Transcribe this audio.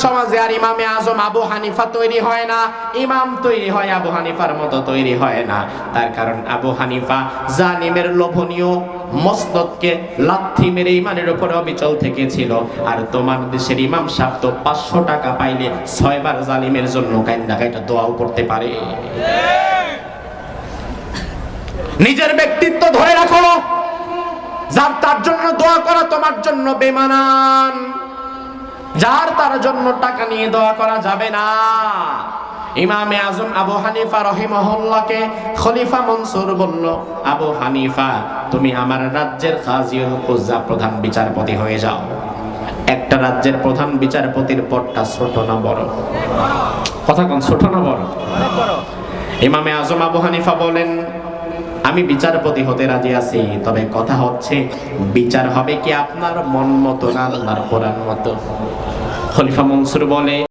সমাজে আর ইমামে আজম আবু হানিফা তৈরি হয় না, ইমাম তৈরি হয় আবু হানিফার মতো তৈরি হয় না। তার কারণ আবু হানিফা জালিমের লোভনীয় মসনদকে লাথি মেরে ইমানের উপর অবিচল থেকেছিল। আর তোমার দেশের ইমাম সাহেব তো 500 টাকা পাইলে 6 বার জালিমের জন্য কাইন্দা কাইটা দোয়াও করতে পারে। নিজের ব্যক্তিত্ব ধরে রাখো, যার তার জন্য দোয়া করা তোমার জন্য বেমানান, যার তার জন্য টাকা নিয়ে দোয়া করা যাবে না। ইমামে আজম আবু হানিফা রাহিমাহুল্লাহকে খলিফা মনসুর বলল, আবু হানিফা তুমি আমার রাজ্যের কাজীউল কুজ্জা প্রধান বিচারপতি হয়ে যাও। একটা রাজ্যের প্রধান বিচারপতির পদটা ছোট না বড়? কথা কোন, ছোট না বড়? ইমামে আজম আবু হানিফা বলেন, আমি বিচারপতি হতে রাজি আছি, তবে কথা হচ্ছে বিচার হবে কি আপনার মন মতো না আল্লাহর কোরআন মতো? খলিফা মনসুর বলে,